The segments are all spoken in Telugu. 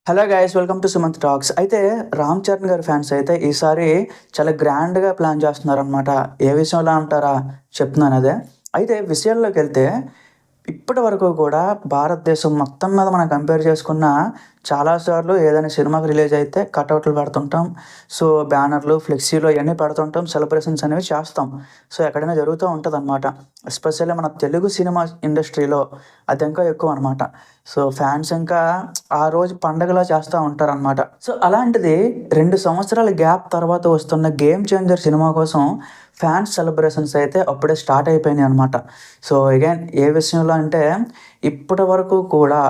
Hello guys, welcome to Sumanth talks. అయితే రామ్ చరణ్ గారి ఫ్యాన్స్ అయితే ఈసారి చాలా గ్రాండ్‌గా ప్లాన్ చేస్తున్నారనమాట. ఏ విషయంలో అంటారా? చెప్తున్నాను అదే. అయితే విషయాల్లోకి వెళ్తే ఇప్పటి వరకు కూడా భారతదేశం మొత్తం మీద మనం కంపేర్ చేసుకున్న చాలా సార్లు ఏదైనా సినిమాకి రిలీజ్ అయితే కటౌట్లు పెడుతుంటాం. సో, బ్యానర్లు, ఫ్లెక్సీలు ఇయన్నీ పెడుతుంటాం. సెలబ్రేషన్స్ అనేవి చేస్తాం. సో, ఎక్కడైనా జరుగుతూ ఉంటదనమాట. ఎస్పెషల్లీ మన తెలుగు సినిమా ఇండస్ట్రీలో అది ఇంకా ఎక్కువనమాట. సో, ఫ్యాన్స్ ఇంకా ఆ రోజు పండగలా చేస్తా ఉంటారనమాట. సో, అలాంటిది 2 సంవత్సరాల గ్యాప్ తర్వాత వస్తున్న 'గేమ్ చేంజర్' సినిమా కోసం ఫ్యాన్స్ సెలబ్రేషన్స్ అయితే అప్పుడే స్టార్ట్ అయిపోయినాయనమాట. సో, అగైన్ ఏ విషయంలో అంటే ఇప్పటి వరకు కూడా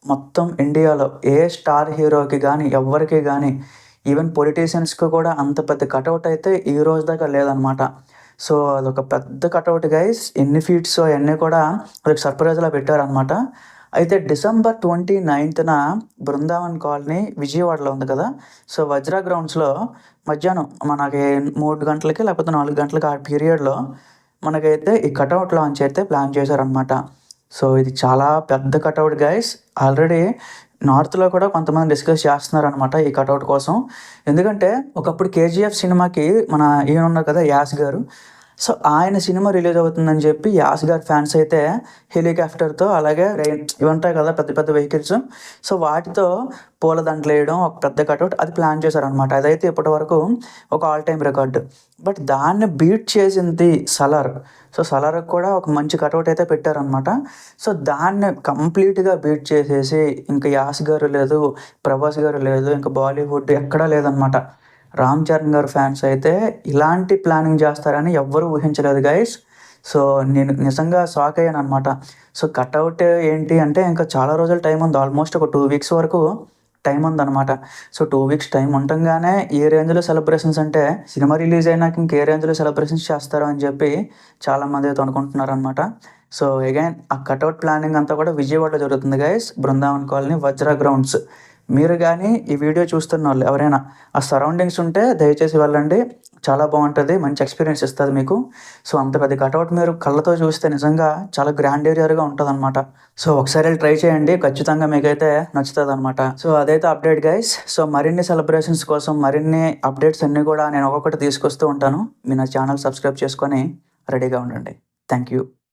మొత్తం ఇండియాలో ఏ స్టార్ హీరోకి గానీ, ఎవ్వరికి గానీ, ఈవెన్ పొలిటీషియన్స్‌కి కూడా అంత పెద్ద కటౌట్ అయితే ఈ రోజు దాకా లేదనమాట. సో, అదొక పెద్ద కటౌట్ గైస్. ఎన్ని ఫీట్సో అయన్నీ కూడా అదొక సర్ప్రైజ్‌లా పెట్టారనమాట. అయితే డిసెంబర్ 29న బృందావన్ కాలనీ విజయవాడలో ఉంది కదా! సో, వజ్రా గ్రౌండ్స్‌లో మధ్యాహ్నం మనకి 3 గంటలకి లేకపోతే 4 గంటలకి ఆ పీరియడ్‌లో మనకైతే ఈ కటౌట్ లాంచ్ అయితే ప్లాన్ చేశారనమాట. సో, ఇది చాలా పెద్ద కటౌట్ గైస్. ఆల్రెడీ నార్త్‌లో కూడా కొంతమంది డిస్కస్ చేస్తున్నారనమాట ఈ కటౌట్ కోసం. ఎందుకంటే ఒకప్పుడు 'కేజీఎఫ్' సినిమాకి మన ఈయన ఉన్నారు కదా! 'యాస్' గారు. సో, ఆయన సినిమా రిలీజ్ అవుతుందని చెప్పి 'యాస్' గారి ఫ్యాన్స్ అయితే హెలికాప్టర్‌తో అలాగే ఇవి ఉంటాయి కదా! పెద్ద పెద్ద వెహికల్స్. సో, వాటితో పూలదండలేయడం ఒక పెద్ద కటౌట్ అది ప్లాన్ చేశారనమాట. అదైతే ఇప్పటివరకు ఒక ఆల్ టైమ్ రికార్డ్. బట్ దాన్ని బీట్ చేసింది 'సలార్'. సో, 'సలార్‌కి' కూడా ఒక మంచి కటౌట్ అయితే పెట్టారనమాట. సో, దాన్ని కంప్లీట్‌గా బీట్ చేసేసి ఇంక 'యాస్' గారు లేదు, 'ప్రభాస్' గారు లేదు, ఇంక బాలీవుడ్ ఎక్కడా లేదనమాట. రామ్ చరణ్ గారి ఫ్యాన్స్ అయితే ఇలాంటి ప్లానింగ్ చేస్తారని ఎవ్వరూ ఊహించలేదు గైస్. సో, నేను నిజంగా షాక్ అయ్యాననమాట. సో, కటౌట్ ఏంటి అంటే ఇంకా చాలా రోజులు టైం ఉంది. ఆల్మోస్ట్ ఒక 2 వీక్స్ వరకు టైం ఉందనమాట. సో, 2 వీక్స్ టైం ఉంటంగానే ఏ రేంజ్‌లో సెలబ్రేషన్స్ అంటే సినిమా రిలీజ్ అయినాక ఇంక ఏ రేంజ్‌లో సెలబ్రేషన్స్ చేస్తారో అని చెప్పి చాలామంది అయితే అనుకుంటున్నారనమాట. సో, అగైన్ ఆ కటౌట్ ప్లానింగ్ అంతా కూడా విజయవాడలో జరుగుతుంది guys. Brindavan colony, Vajra grounds. మీరు గానీ ఈ వీడియో చూస్తున్నోళ్ళు ఎవరైనా ఆ సరౌండింగ్స్ ఉంటే దయచేసి వెళ్ళండి. చాలా బావుంటది. మంచి ఎక్స్‌పీరియన్స్ ఇస్తది మీకు. సో, అంత పెద్ద కటౌట్ మీరు కళ్ళతో చూస్తే నిజంగా చాలా గ్రాండియర్‌గా ఉంటదనమాట. సో, ఒకసారి ఎళ్లి ట్రై చేయండి. ఖచ్చితంగా మీకైతే నచ్చుతదనమాట. సో, అదైతే అప్డేట్ గైస్. సో, మరిన్ని సెలబ్రేషన్స్ కోసం మరిన్ని అప్డేట్స్ అన్నీ కూడా నేను ఒక్కొక్కటి తీసుకొస్తూ ఉంటాను. మీరు నా ఛానల్ సబ్స్క్రైబ్ చేసుకొని రెడీగా ఉండండి. Thank you.